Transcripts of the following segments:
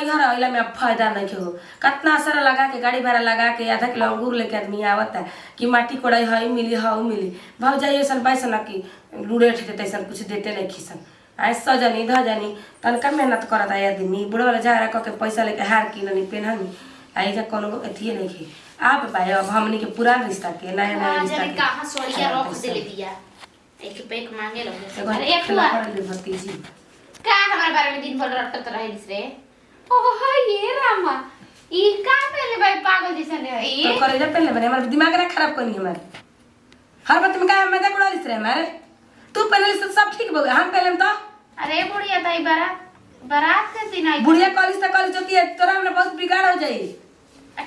नैहर अइला में अब फायदा नहीं हो। कितना असर लगा के गाड़ी भाड़ा लगा के आधा किलो अंगूर लेके आदमी आवता कि माटी कोड़ाई हई मिली हाउ मिली भाव जाइए सन पैसा ना कि लूड़े ठेते तैसन कुछ देते नहीं खिसन आए सजनी धजनी तनका मेहनत करता है आदमी बुढ़ वाला झगड़ा करके पैसा लेके हार किननी पेनहनी आई जा कोनो अथी नहीं खे आप भाई अब हमनी के पुरान रिश्ता के नया नया रिश्ता के कहां सोड़िया रख देले बिया एक पैक मांगे लगे अरे अरे फुआ भतीजी का हमारे बारे में दिन भर रटत रहिस रे ओहो ये रामा ई का पहले भाई पागल जैसा ने ई तो करे जब पहले बने हमारा दिमाग ना खराब करनी हमारे हर बात में का मजाक उड़ा लिस रे हमारे तू पहले से सब ठीक हो गया हम पहले तो अरे बुढ़िया ताई बारात के दिन आई बुढ़िया कॉलेज तक कॉलेज होती है तोरा में बहुत बिगाड़ हो जाई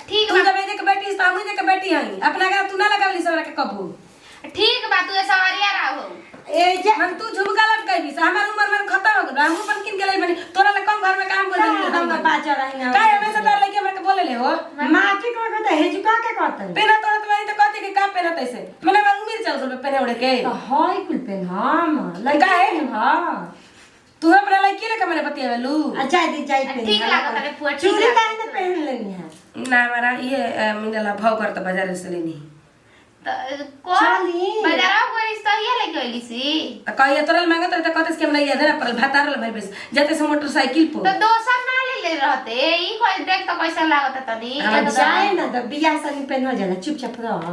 ठीक तू जब एक बेटी है हम एक बेटी हई अपना का तू ना लगावली सब के कबू ठीक बा तू सवारिया रहो ए जे हम तू झुमका लटकाई भी हमार उम्र में खत्म हो गल हम अपन किन के लाई बनी तोरा ले कम घर में काम कर देली हम बाजा रही ना काहे हमेशा तार लेके हमरा के बोले ले हो माटी को कहता है झुका के कहता है पेना तोरा तो तो कहते कि का पेना तैसे मैंने बार उम्र चल गल पेने उड़े के हाय कुल पेन हम लगा है हां तू अपना लड़की ले के मैंने बतिया लू अच्छा दी जाई पेन ठीक लागत है फुआ चूड़ी काहे न पहन लेनी है ना हमारा ये मिनला भाव करता बाजार से लेनी को बाजारा को रिश्ता ये लेके आइली सी कहिए तोरा मांगत रहे त कहते कि हम नहीं याद है पर भातार ले भाई बस जाते से मोटरसाइकिल पर तो दोसर ना ले रहते ई कोई देख तो कैसा लागत है तनी जाए ना तो बियाह सानी पहन हो जाला चुपचाप रह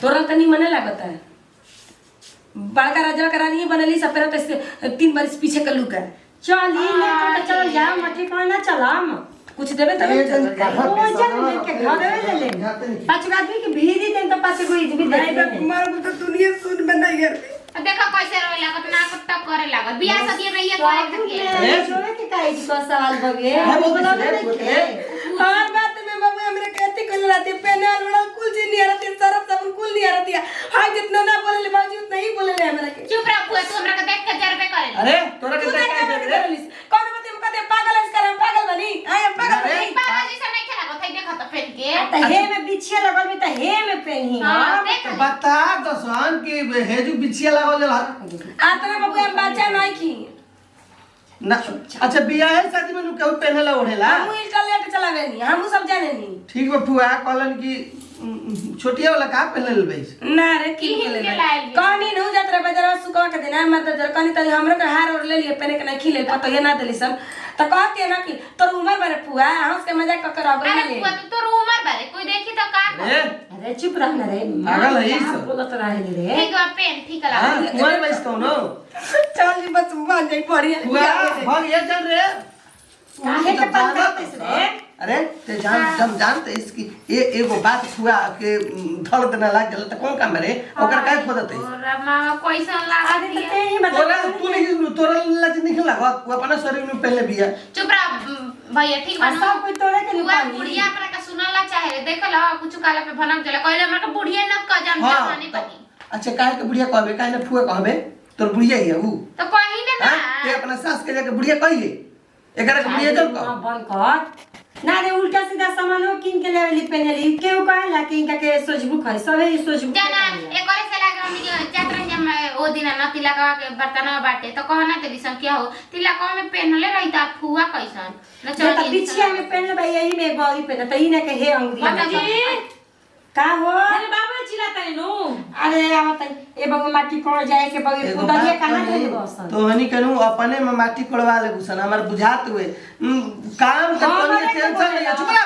तोरा तनी मने लागत है बड़का राजा का रानी बनली सब पर तो 3 बरस पीछे का लुका चली ले तो चल जा मठी को ना चलाम कुछ देबे तब ओ जन के घर ले ले पांच आदमी के भीड़ी देन तो पांच गो इज भी दे मार तो दुनिया सुन बना यार देखा कैसे रोए लागत ना कट्टा करे लागत बियाह शादी में ये करे के छोड़े के काहे की सवाल बगे बोला नहीं हर बात में बाबू हमरे कहते कल रात पेने वाला कुल जी नहीं रहती सरफ सब कुल नहीं रहती हां जितना ना बोले ले बाजू उतना ही बोले ले हमरा के चुप रह तू हमरा के देख के 1000 रुपए करे अरे तोरा के देख के दे रे कौन बते हम कहते पागल है करे पागल बनी आए पागल बनी पागल जैसा नहीं खेला को थई देखा तो पहन के त हे में बिछिया लगल में त हे में पेनही हां देख बता दसन कि हेजू बिछिया लागल जला आतना बाबू हम बच्चा नहीं की ना अच्छा बियाह है शादी में केहू पहनेला ओढ़ेला हम इंटरनेट चलावे नहीं हम सब जाने नहीं ठीक बा फुआ कहलन कि छोटिया वाला का पहन ले बैस ना रे की ले कहानी न हो जात रे बाजार सुकवा के दिन मर तो जर कहानी तनी हमरो के हार और ले लिए पहने के नहीं खिले पतो ये ना देली सब त कहते ना कि तोर उम्र बारे पुआ हंस के मजाक कर रहा अरे ले तू तो उम्र बारे कोई देखी तो का ए अरे चुप रह ना रे पागल है ई सब बोलत रहे रे ठीक बा पेन ठीक हां लगा फुआ बैस कौनो चल जी बस मान जाई बढ़िया फुआ भाग ये चल रे काहे के पता रे अरे ते जान जब जानते इसकी ये एगो बात हुआ के धड़ देना लाग गल त कौन काम रे ओकर काय खोदत है और मामा कैसा लागत अरे है ते ही तोरा बता तू नहीं तोरा लज नहीं लागत तू अपना शरीर में पहले बिया चुप रह भैया ठीक बा सब कोई तोरे के बुआ बुढ़िया अपना का सुनला चाहे रे देख ला कुछ काला पे भनक जले कहले हमरा के बुढ़िया न का जान जाने पनी अच्छा काहे के बुढ़िया कहबे काहे ना फुआ कहबे तोर बुढ़िया ही है ऊ तो कहीं ना ते अपना सास के जाके बुढ़िया कहिए एकरा के बुढ़िया जब कह बन कर ना रे उल्टा सीधा सामानो किन के लेवली पहनली केहू कहेला कि इनका के सोचबुक है सबे सोचबुक जाना एक और से लगा हमनी के यात्रा जब ओ दिन ना तिलक के बर्तन बाटे तो कहना तेरी संख्या हो तिलक में पहनले रही ता फुआ कैसन न जो चल त बिछिया में पहनले भाई यही में गौरी पहन त इने के हे अंगुरी का हो अरे बाबू चिल्लाता है नु अरे आवत ए बाबू माटी कोड़ जाए के बगे खुदरिया कहां धरे बस तो हनी कहनु अपने में माटी कोड़वा ले घुसन हमर बुझात हुए काम के तोनी के टेंशन नहीं चुप रह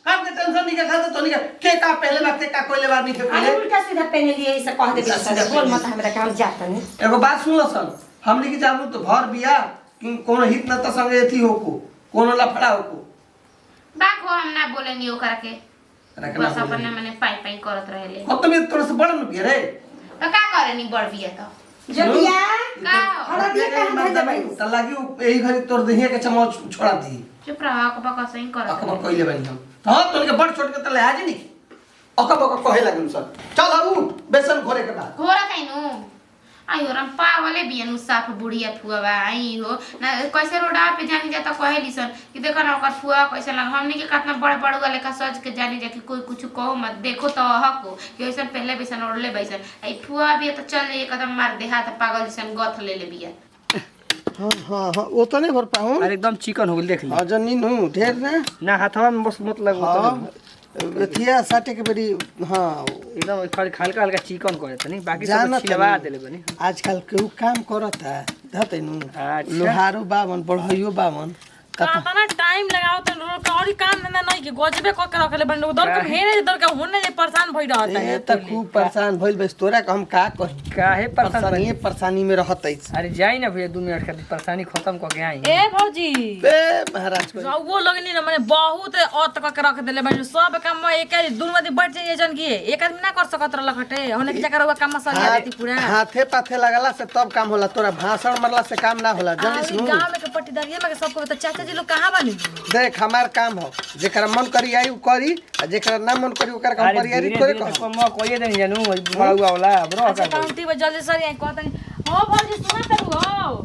काम के टेंशन नहीं के खाता तोनी के का पहले बार के का कोइले बार नहीं के अरे पहले उल्टा सीधा पहनली ऐसे कह दे बिछिया बोल मत हमरा काम जाता नहीं एगो बात सुन सन हमनी के जानू तो भर बिया कि कोनो हित न त संगे एथी होको कोनो लफड़ा होको बाको हम ना बोलेनी ओकरा के रखना बस अपन मने पाई पाई करत रहेले अब तो मैं तोरा से बड़ न बिया रे तो का करे नी बड़ बिया तो जो बिया का हरा बिया कहां धरे भाई त लागी एही घरी तोर देहिया के चमच छोड़ा दी चुप रह अकबा कसई करत अकबा कइले बनी हम हां तोनी के बड़ छोट के त ले आज नहीं अकबा कहे लागन सर चल आऊ बेसन घोरे के बाद घोरा कैनु आयो राम पावले बियनु साफ बुढ़िया फुआ बा आई हो ना कैसे रोडा पे जानी जाता कहेली सन कि देखो ना ओकर फुआ कैसे लग हमनी के कितना बड़ बड़ वाले का सज के जानी जा कि कोई कुछ कहो मत देखो तो हको कि ऐसा पहले बेसन ओढ़ले बैसन आई फुआ भी तो चल एक कदम मार दे हाथ पागल जैसन गथ ले ले बिया हाँ हाँ हाँ उतने भर पाऊँ अरे एकदम चिकन हो गेल देख ली हाँ जनी नु ढेर ना ना हाथवा में बस मत लगो हाँ एथिया साटे के बेरी हाँ एकदम खाली हल्का हल्का चिकन करे तनी बाकी सब जानत छिलवा नहीं। देले बनी आजकल केहू काम करता धते नु अच्छा। लोहारू बावन बढ़इयो बावन कातना टाइम लगाओ त लोग और काम धंधा नहीं कि गजबे क के रखले बन दर के हेने दर के होने जे परेशान भई रहत ए है त खूब परेशान भइल बस तोरा का हम का कही काहे परेशान परेशानी बनी? परेशानी में रहत है अरे जाई ना भैया 2 मिनट खातिर परेशानी खत्म करके आई ए भौजी बे महाराज को रउओ लगनी न माने बहुत अत क के रख देले बन सब काम में एक दूर में बढ़ जाए जन की एक आदमी ना कर सकत रह लखटे होने के जगह रउआ काम सर जाती पूरा हाथे पाथे लगला से तब काम होला तोरा भाषण मरला से काम ना होला जल्दी आई सुन गांव में के पट्टीदारिया में के सबको तो चाचा जी लोग कहां बानी देख हमार काम हो जेकरा मन करी आई उ करी आ जेकरा ना मन करी ओकर काम अरे करी आई धीरे तोरे धीरे कह तो मैं कोई नहीं जानू बाबू वाला ब्रो अच्छा काउंटी में जल्दी सर यहीं कहतनी हो भौजी सुन त हो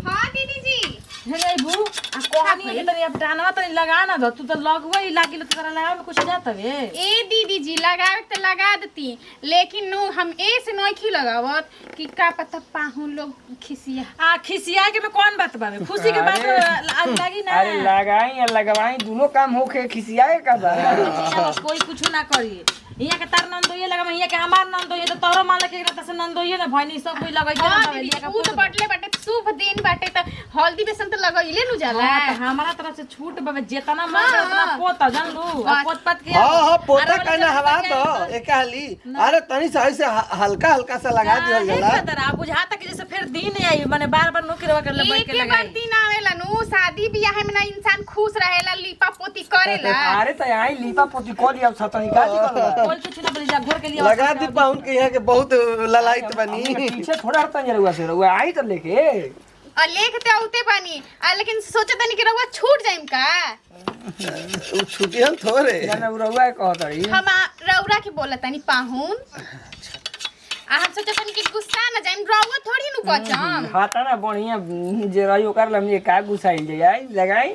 हाँ दीदी जी हे रे बू आ कोहनी के तनी अब टानवा तनी लगा ना दो तू तो लगवे ही लागिल तो तोरा लगा में कुछ जात हवे ए दीदी जी लगावे तो लगा देती लेकिन नु हम ए से नोखी लगावत कि का पता पाहु लोग खिसिया आ खिसिया के में कौन बात बावे खुशी के बात लागी ना अरे लगाई या लगवाई दोनों काम होके खिसियाए का बा बस कोई कुछ ना करी यहाँ के तार नंदोये लगा यहाँ के हमार नंदोये तो तोरो मान के रहता से नंदोये ना भइनी सब कोई लगाई के हाँ ना दीदी लिया ऊ तो बटले बाटे शुभ दिन बाटे त हल्दी बेसन तो लगइले नु जाला हां तो हमारा तरफ से छूट बावे जेतना मन करे उतना पोत जान लू पोत पत के हां हां पोता कहना हवा दो एकाली अरे तनी से ऐसे हल्का हल्का सा लगा दिहल जाला तरा बुझाता कि जैसे फिर दिन आई माने बार-बार नौकरवा कर ले बैठ के एक बार लगाई दिन आवेला नु शादी बियाह में ना इंसान खुश रहेला लीपा पोती करेला अरे त आई लीपा पोती कर लिया सतनी का जी कर कोई कुछ ना बोली जा घर के लिए लगा दी पाउन के यहाँ के बहुत ललाइत बनी पीछे थोड़ा हटता नहीं रहुआ से रहुआ आई तो लेके और लेखते आउते बानी लेकिन सोचत नहीं कि रउआ छूट जाइम का उ छुटियन थोरे ना रहुआ कहत रही हम रउरा के बोलत नहीं पाहुन आ हम सोचत नहीं कि गुस्सा ना जाइम रउआ थोड़ी नु कचम हाता ना बढ़िया जे रही ओकर लम ये का गुसाई ले आई लगाई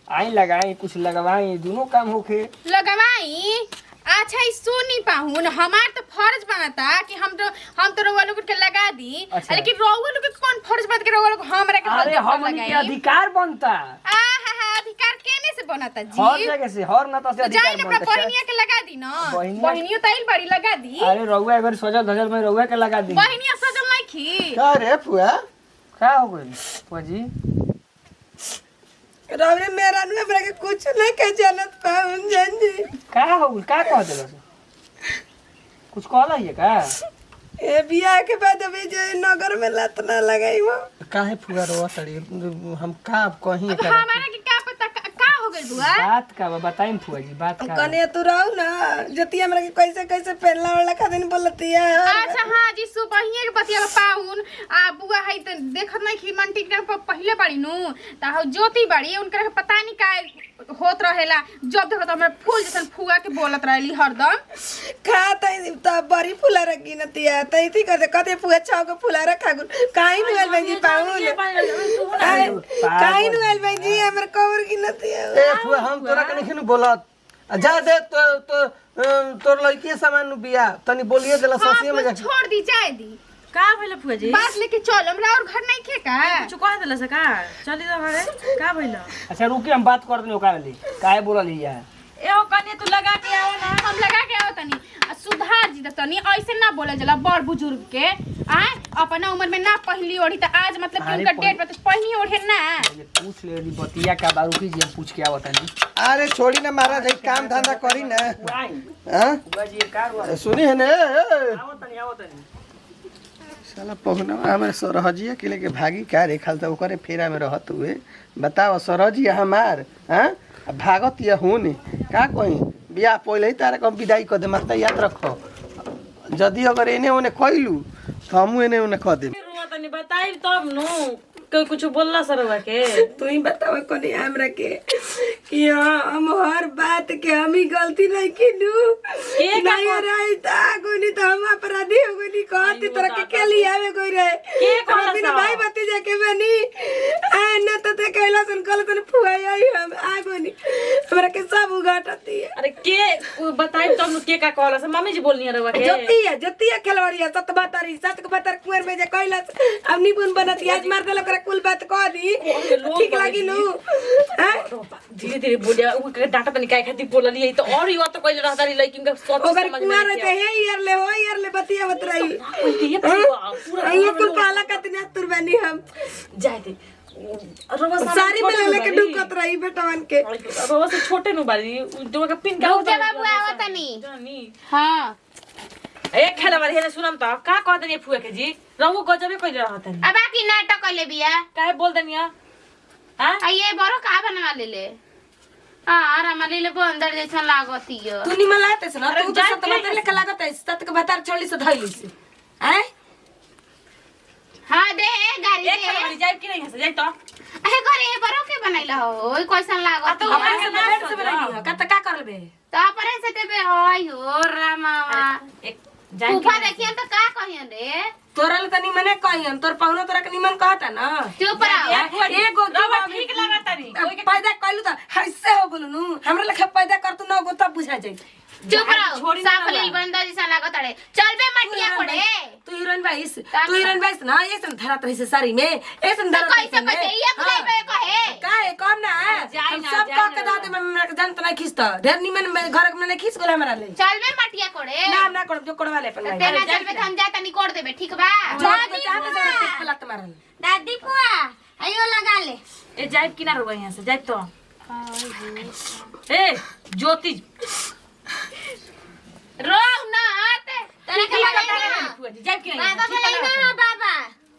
आई लगाई कुछ लगवाई दोनों काम होके लगवाई अच्छा ई सुनी पाहुन हमार तो फर्ज बनता कि हम तो रउआ लोग के लगा दी अच्छा। लेकिन रउआ लोग के कौन फर्ज बनता कि रउआ लोग हमरा के अरे हल्दी हम लगाई के अधिकार बनता अधिकार केने से बनता हर जी जगह से हर नाता से तो जाई अधिकार ना अपना बनता बहनिया के लगा दी ना बहनिया- बहनियो तइल बड़ी लगा दी अरे रहुआ अगर सजल धजल में रहुआ के लगा दी बहनिया सजल नहीं खी का रे पुआ का हो गइल पाजी रवि मेरा नु हमरा के कुछ नहीं कह जानत पाउन जान जी का हो गइल का कह देलस कुछ कहला है का ए बियाह के बाद अभी जो नगर में लत ना लगाई वो काहे फुगा रोवा तड़ी हम का कहीं कर हमारा के क्या पता का हो गइल बुआ बात का बा बताई फुआ जी बात का कने तू रहू ना जति हमरा के कैसे कैसे पहला वाला का दिन बोलतिया अच्छा हाँ जी सुबहिए के बतिया पाउन आ बुआ है तो देखत नहीं कि मंटी के पहले बड़ी नु ता हो ज्योति बड़ी उनकर के पता नहीं का होत रहेला जब देखो तो हमरा फूल जैसन फुआ के बोलत रहली हरदम खा तई त बड़ी फुला रखी नतिया तई थी कदे कदे पुआ छाव के फुला रखा गुल काई नु एल बंजी पाउन काई नु एल बंजी हमर कवर की नतिया ए फुआ हम तोरा के नहीं बोलत जा दे तो तोर लड़की सामान बिया तनी बोलिए देला हाँ ससिए में जा छोड़ दी जाए दी का भइल फुआ जी बात लेके चल हमरा और घर नहीं खे का कुछ कह देला से का चली तो घरे का भइल अच्छा रुकी हम बात कर दनी ओकरा ले काहे बोलली यार एहो कने तू लगा के आओ ना हम लगा के आओ तनी सुधार जी तनी ऐसे ना बोले जला बड़ बुजुर्ग के आए अपना उम्र में ना पहली ओढ़ी त आज मतलब कि अरे उनका डेट पर पहली ओढ़े ना ये पूछ ले दी बतिया का बारू की जी हम पूछ के आवत नहीं अरे छोड़ी ना महाराज है काम धंधा करी ना आई हां फुआ जी का हुआ सुनी है ने आवत नहीं साला पहुना हमारे सरहजिया के लेके भागी का रे खाल त ओकरे फेरा में रहत हुए बताओ सरहजिया हमार हां भागत या होने का कहीं बियाह पहले ही तारा कम विदाई कर दे मत याद रखो जदी अगर एने ओने कइलू तो हमू एने ओने कह दे तनी बताई तब नु कोई कुछ बोलला सरवा के तू ही बतावा कोनी हमरा के कि हम हर बात के हम ही गलती नहीं किनू नहीं रही ता कोनी तो हम अपराधी हो गनी कहती तरह के लिए आवे कोई रहे के कहला बिना सा? भाई भतीजा के बनी आ न तो ते कहला सन कल तन फुआई आई हम आ कोनी हमरा के सब उगाटती है। अरे के बताई तुम के का कहला से मम्मी जी बोलनी रवा के जोतिया खेलवाड़िया 77 कुंवर में जे कहलस अब निपुण बनती आज मार देल ओकरा कुल बात कह दी ठीक लागी नु हैं धीरे धीरे बोलिया उ के डाटा तनी काय खाती बोलली है तो और यो तो कहले रहता लड़की के सोच ओकर समझ कुंवर में रहते हे यार ले हो यार ले बतिया बत रही ये पूरा ये कुल काला कतना तुरबानी हम जाए दे रवा सारी में लेके ढुकत रही बेटवन के रवा से छोटे नु बारी जो का पिन का रुक जा बाबू आवत नहीं जानी हां ए खेला वाले हेले सुनम त का कह दनी फुआ के जी रवो गजबे कइले रहत अब बाकी नाटक कइले बिया काहे बोल दनिया हां ये बरो का बनवा ले हां हमारे ले अंदर जैसा लागती है तू निमन लागत है ना तू तो सत बात लेके लागत है सत के बतार छोड़ी से धइली से हैं हां दे गाड़ी एक खेला वाली जाए कि नहीं हसे जाए तो अहे करे बरो के बनैला हो ओई कैसन लागत तो अपन से बैठ से बनाई हो का करबे तो अपने से तेबे होय हो रामावा एक जाए फूफा देखियन तो का कहियन रे तोरा ले तनी मने कहियन तोर पाहुना तोरा के निमन कहता ना चुप रहो एगो रवा ठीक लागत नहीं पैदा कइलू त हइसे हो गेलू नु हमरा लेखे पैदा कर तू न गो तब बुझा जाई चुप रहो साफलील बंदा जैसा लागत रे चल बे मटिया कोड़े तू हीरोइन बाईस ना ये सन धरात रही से साड़ी में ए सन तो धरात कैसे ये बुलाई बे कहे काहे कम ना हम सब का के दाते में हमरा के जानत नहीं खींचता ढेर निमन में घर में नहीं खींच गेल हमरा ले चल बे मटिया कोड़े ना कर जो कोड़वा ले अपन तेना चल बे हम जाता नहीं कोड़ देबे ठीक बा दादी पलट मारल दादी पुआ आयो लगा ले ए जाए कि ना रवा यहां से जाए तो ए ज्योति रो ना आते तेरे के लगा फुआ जी जाए कि नहीं बाबा के ना बाबा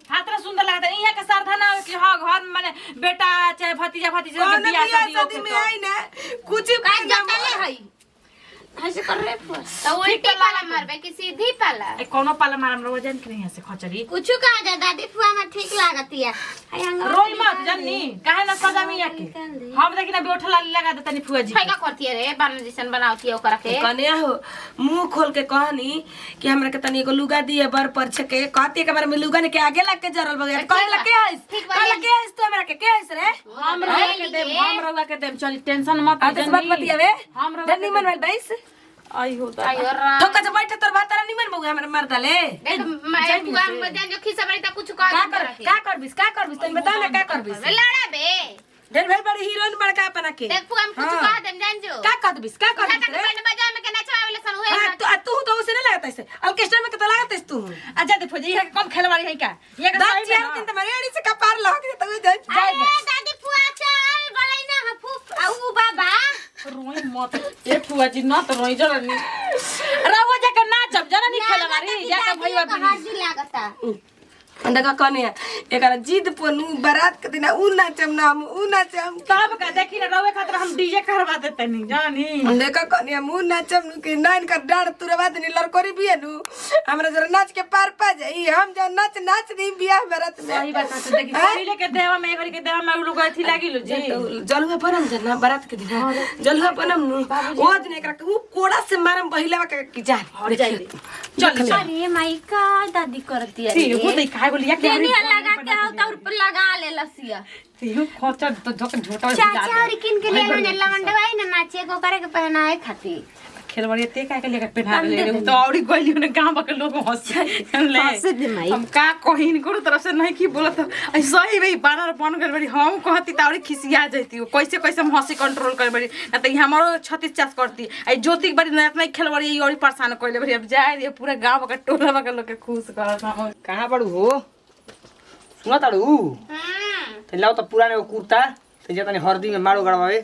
हाथरा सुंदर लगता है इहाँ के सारधा ना हो कि हाँ घर में माने बेटा चाहे भतीजा भतीजा के बियाह शादी में आई ना कुछ का जतले हई ऐसे कर रे तो उल्टी पाला मारबे कि सीधी पाला ए कोनो पाला मारम रो जान कि नहीं हसे खचरी कुछ कहा जा दादी फुआ में ठीक लागती है रोई मत जानी काहे ना सजा में आके हम देखि ना बेठला लगा दे तनी फुआ जी का करती है रे बान जैसन बनावती है ओकरा के कन्या हो मुंह खोल के कहनी कि हमरा के तनी एगो लुगा दिए बर पर छके कहती के बारे में लुगा ने के आगे लग के जरल बगैर कहला के आइस कहला के आइस तो हमरा के आइस रे हम रवा के देम चली टेंशन मत आते बात बतियावे हम रवा डर निमन वाल बाईस आई होता आयो राम ठोका से बैठे तोर बात निमन बगु हमरा मार डाले देख मैं फुआ में जान जो खिसा बड़ी त कुछ का करबिस तनी बता ना का करबिस लड़ा बे ढेर भेल बड़ी हीरोइन बड़का अपना के देख फुआ में कुछ कह देम जान जो का करबिस रे बैंड बजा में के नचवावे सन हुए हां तू तो उसे नहीं लगता है ऑर्केस्ट्रा में कितना लगता है तू अच्छा दे फुजी है कम खेलवाड़ी है का ये का दांत चार दिन तुम्हारे एड़ी से कपार लग के तो अरे दादी फुआ चल बोलै ना फूफ आऊ बाबा रोई मत ए फुआ जी ना तो रोई जरनी रवा जाके नाचब जरनी खेलवाड़ी जाके भईवा भी हाजी लागता देखा कने एकरा जिद पनु बारात के दिन उ नाचम ना हम उ नाचम तब का देखी ना रवे खातिर हम डीजे करवा देते नहीं जानी देखा कने हम उ नाचम नु के नाइन कर डाड़ तुरवा देनी लड़कोरी बिया नु हमरा जरा नाच के पार पा जाई हम जो नाच नहीं बियाह बारात में सही बात है देखी पहले के देवा में एक के देवा में उ लोग अथी लागी लो जी जलुआ बनम जना बारात के दिन जलुआ बनम नु ओ दिन एकरा के उ कोड़ा से मारम बहिलावा के की जा जाई चल चल अरे माई का दादी करती है सी हो दे काय बोलिया के देनी लगा के आओ तो लगा ले लसिया सी खोचा तो झक झोटा चाचा और किन के ले लो लवंडवाई ना नाचे को करे के पहनाए खाती खेलवाड़ी ते काय के लेके पहना ले तो औरी गोली ने गांव के लोग हंस ले हम का कहिन करो तरफ से नहीं की बोलत ऐसा ही भाई बानर बन गल बड़ी हम कहती त औरी खिसिया जाती कैसे कैसे हम हंसी कंट्रोल कर बड़ी ना त हमरो 36 चास करती आई ज्योति बड़ी ना इतना खेलवाड़ी औरी परेशान कइले बड़ी अब जाए रे पूरा गांव का टोला का लोग के खुश करत हम कहाँ पड़ू हो सुना ताड़ू तो लाओ तो पुराने वो कुर्ता तो जे तनी हरदी में मारो गड़वावे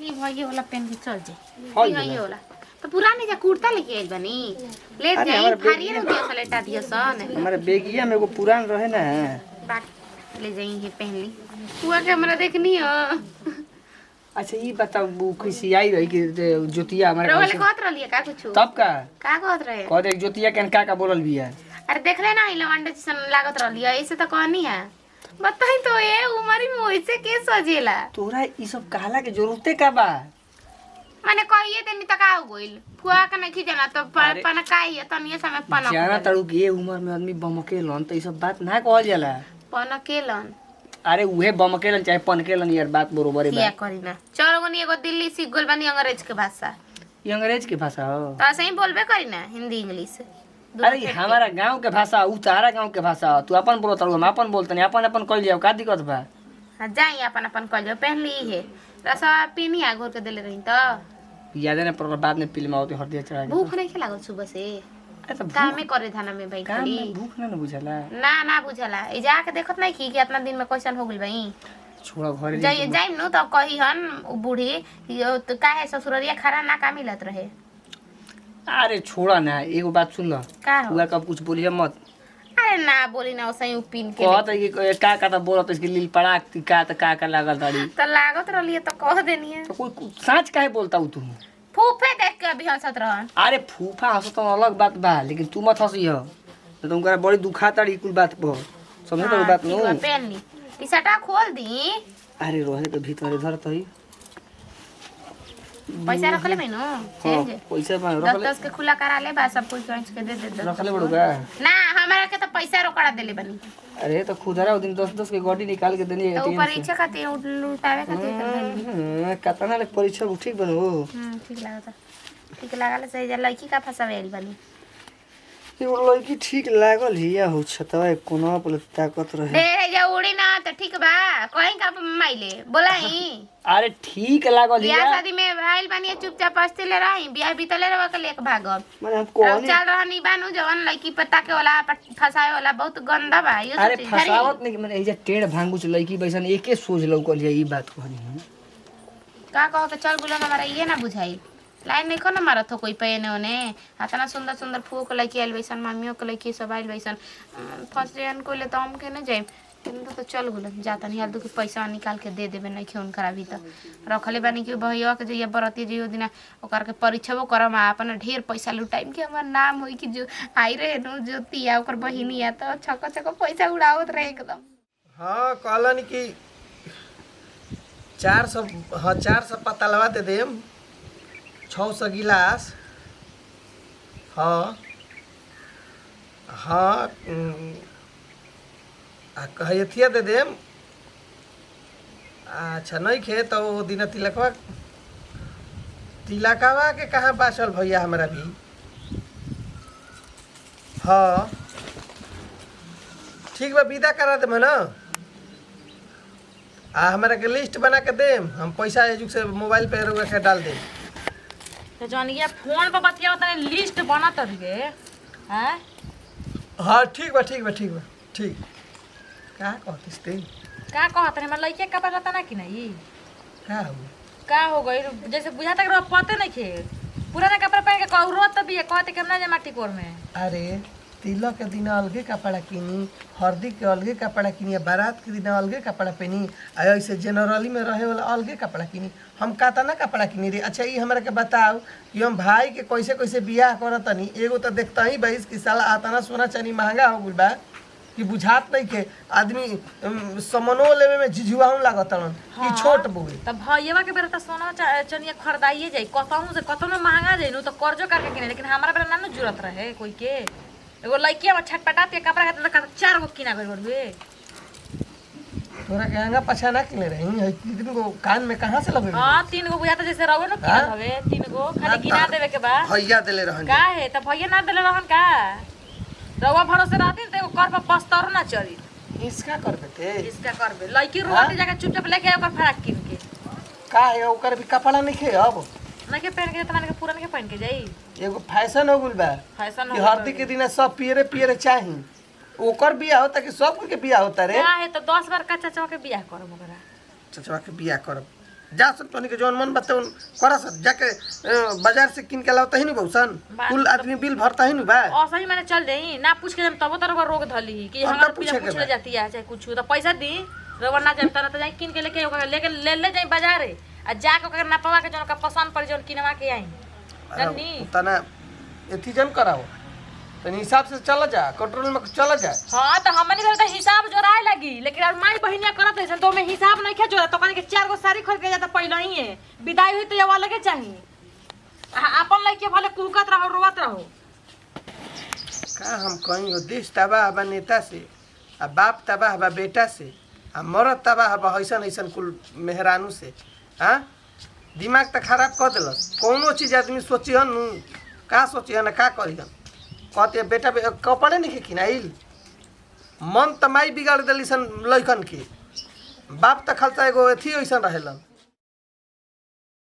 ये भाई वाला पेन के चल जे हां ये वाला तो पुराने जा कुर्ता लेके आई बनी ले जाई भारी न दिया सा लेटा दिया सन हमारे बेगिया में एगो पुरान रहे ना बात ले जाई है पहन ली हुआ के हमरा देखनी हो अच्छा ये बताओ वो खुशी आई रही कि ज्योतिया हमारे रोले कहत रहलिए का कुछ तब का कहत रहे कह दे ज्योतिया के का बोलल बिया अरे देख ले ना लवंडे जैसन लागत रहलिए ऐसे तो कहनी है बताई तो ये उमरी में वैसे के सजेला तोरा ई सब कहला के जरूरते का बा माने कहिए तनी त का हो गइल फुआ के नहीं जाना तो पना काई है तनी समय पना जाना तारू कि ये उम्र में आदमी बमके लन तो ई सब बात ना कहल जाला पना केलन अरे उहे बमकेलन चाहे पनकेलन यार बात बरोबर है किया बा करी ना चलो गनी एगो दिल्ली सीख गइल बानी अंग्रेज के भाषा ये अंग्रेज के भाषा हो तो ऐसे ही बोलबे करी ना हिंदी इंग्लिश अरे ये हमारा गांव के भाषा उ तारा गांव के भाषा तू अपन बोलत रहू हम अपन बोलतनी अपन अपन कइल जाओ का दिक्कत बा हाँ जाई अपन अपन कल जाओ पहन ली है रसा पीनी आ घोर के देले रही तो याद है ना पर बाद में फिल्म आवते हरदिया चढ़ा के भूख नहीं लागल सुबह से अरे तो कामे करे थाना में भाई काम खाली में भूख ना बुझला ना बुझला ए जाके देखत नहीं कि इतना दिन में क्वेश्चन हो गइल भाई छोड़ा घरे जाई जाई नु तो कही हन उ बूढ़ी यो तो काहे ससुररिया खरा ना का मिलत रहे अरे छोड़ा ना एगो बात सुन ल का हो हुआ कब कुछ बोलिए मत अरे ना बोली ना ओसई पिन के कहत है कि का तो बोलत इसके लील पड़ाक ती का लागल दाड़ी तो लागत रहलिए तो कह देनी है तो कोई साँच काहे बोलता हूँ तू फूफे देख के अभी हंसत रहन अरे फूफा हंस तो अलग बात बा लेकिन तू मत हंसी हो तो तुमका बड़ी दुखा ताड़ी कुल बात पर समझ तो बात ठीक बा, नु पहन ली टी शर्ट खोल दी अरे रोहे तो भीतर इधर तो ही पैसा रखले मैनो हाँ, चेंज पैसा बा दस रखले दस के खुला करा ले बा सब कुछ कहीं के दे दे रखले बड़ूगा ना हमारा के तो पैसा रोकड़ा देले बनी अरे तो खुदरा दिन 10-10 के गाड़ी निकाल के देनी तो ऊपर इच्छा खाते लुटावे खाते कतना ले परीक्षा ठीक बनो ठीक लागल सही जा लड़की का फसावेल बनी एगो लड़की ठीक लागल हिया हो छतवा कोना पर ताकत रहे दे जा उड़ी ना तो ठीक बा कहीं का माइले बोलाई अरे ठीक लागल बियाह हिया शादी में आइल बानी चुपचाप हंसते ले रही बियाह बीतले रह के लेके भागब माने हम अब कोनी चल रहा नहीं बानू जवन लड़की पत्ता के वाला फसावे वाला बहुत गंदा बा यो अरे सोची फसावत नहीं माने एजा टेढ़ भांगुच लड़की बैसन एके सोच लौकल हिया ई बात कहनी का कह के चल गुलन हमारा ये ना बुझाई लाइन नहीं ना मारत हो कोई पे ने इतना सुंदर सुंदर फूक लड़की आइल बैसन मामियों के लड़की सब आइल बैसन फर्स्ट डे को ले तो हम के न जाए तो चल गुलन जाता नहीं हाल के पैसा निकाल के दे देबे नहीं खेन करा भी तो रखले बानी कि भैया के जइया बरती जइयो दिना ओकर के परीक्षाओ करम अपन ढेर पैसा लुटाइम कि हमर नाम होई कि जो आई रहे नु ज्योतिया ओकर बहिनिया तो छक छक पैसा उड़ावत रहे एकदम हाँ कहलन कि 400 पता लगा दे देम 600 गिलास हाँ हाँ कहिए दे देम अच्छा नहीं खे तो वो दिन तिलकवा के कहाँ बाचल भैया हमारा भी हाँ ठीक बा विदा करा देम ना हमारा के लिस्ट बना के देम हम पैसा एजुक से मोबाइल पे रुआ के डाल देम तो जानिए फोन पर बतिया तने लिस्ट बनत रहे हैं हाँ ठीक बा ठीक का कहतिस ते का कहत है मतलब लइके कपड़ा लता ना कि नहीं का हो गई जैसे बुझा तक पते नहीं खे पुराना कपड़ा पहन के कहरो त भी कहते कि हम ना जमा टिकोर में अरे तिलक के दिन अलगे कपड़ा किनी हल्दी के अलगे कपड़ा किनी बारात के दिन अलगे कपड़ा पहनी ऐसे जनरली में रहे वाला अलगे कपड़ा किनी हम कातना कपड़ा किनी रे अच्छा ये हमरा के बताओ कि हम भाई के कैसे कैसे बियाह करतनी एगो तो देखता ही 22 की साल आतना सोना चांदी महंगा हो गइल बा कि बुझात नहीं के आदमी समनो लेवे में झिझुआहू लागतन कि छोट बोए तब भैया के बेरा त सोना चनिया खरीदाइए जाई कतहु से कतनो महंगा जाई नु तो कर्जो करके किने लेकिन हमारा बेरा ना जरूरत रहे कोई के एगो लड़की हम छटपटा के कपड़ा खातिर त 4 गो किना गइल बड़ुए तोरा के आंगा पछा ना किले रही है कितन को कान में कहां से लगे हां 3 गो बुझाता जैसे रहो ना किना हवे 3 गो खाली गिना देवे के बा भैया देले रहन का है त भैया ना देले रहन का रवा भरोसे रहती तो कर पर पस्तर ना चली इसका करबे ते इसका करबे लड़की रोटी जाके चुपचाप लेके आए ओकर फराक किन के का है ओकर भी कपड़ा नहीं खे अब ना के पहन के तना के पूरा के पहन के जाई एगो फैशन हो गइल बा फैशन कि हल्दी के दिन सब पियरे पियरे चाही ओकर बियाह होता कि सब के बियाह होता रे का है तो 10 बार का चाचा के बियाह करब ओकरा चचवा के बियाह करब जा सब तोनी के जौन मन बते करा सब जाके बाजार से किन के लावता ही नहीं बहुसन कुल आदमी बिल भरता ही नहीं बा और सही मैंने चल देई ना पूछ के जब तब तरह रोग धली कि हम हमरा तो पूछे पूछे के पूछले बा। जाती है चाहे कुछ तो पैसा दी रवा ना जानता ना तो जाई किन के लेके ओकरा लेके ले जाई बाजारे आ जाके ओकरा नापवा के जौन का पसंद पड़ जौन किनवा के आई जानी तना एथी जन कराओ तनी हिसाब से चला जा कंट्रोल में चला जा हां तो हमनी बेर त हिसाब जोराए लगी लेकिन अब माई बहिनिया करत है तो में हिसाब नहीं खे जोरा तो कने के 4 गो साड़ी खरीद के जाता पहले ही है विदाई हुई तो ये वाला के चाहिए अपन लइके भले कुहकत रहो रोवत रहो का हम कहीं हो देश तबाह बा नेता से आ बाप तबाह बा बेटा से आ मरत तबाह बा ऐसन ऐसन कुल मेहरानू से। हाँ दिमाग तो खराब कर दिलस। कौनो चीज आदमी सोचिहन नु का सोचिहन का करिहन। कहते बेटा कपड़े नहीं किनाइल मन त माई बिगाड़ दिली सन लइकन के। बाप त खालसा एगो अथी ऐसन रहेलन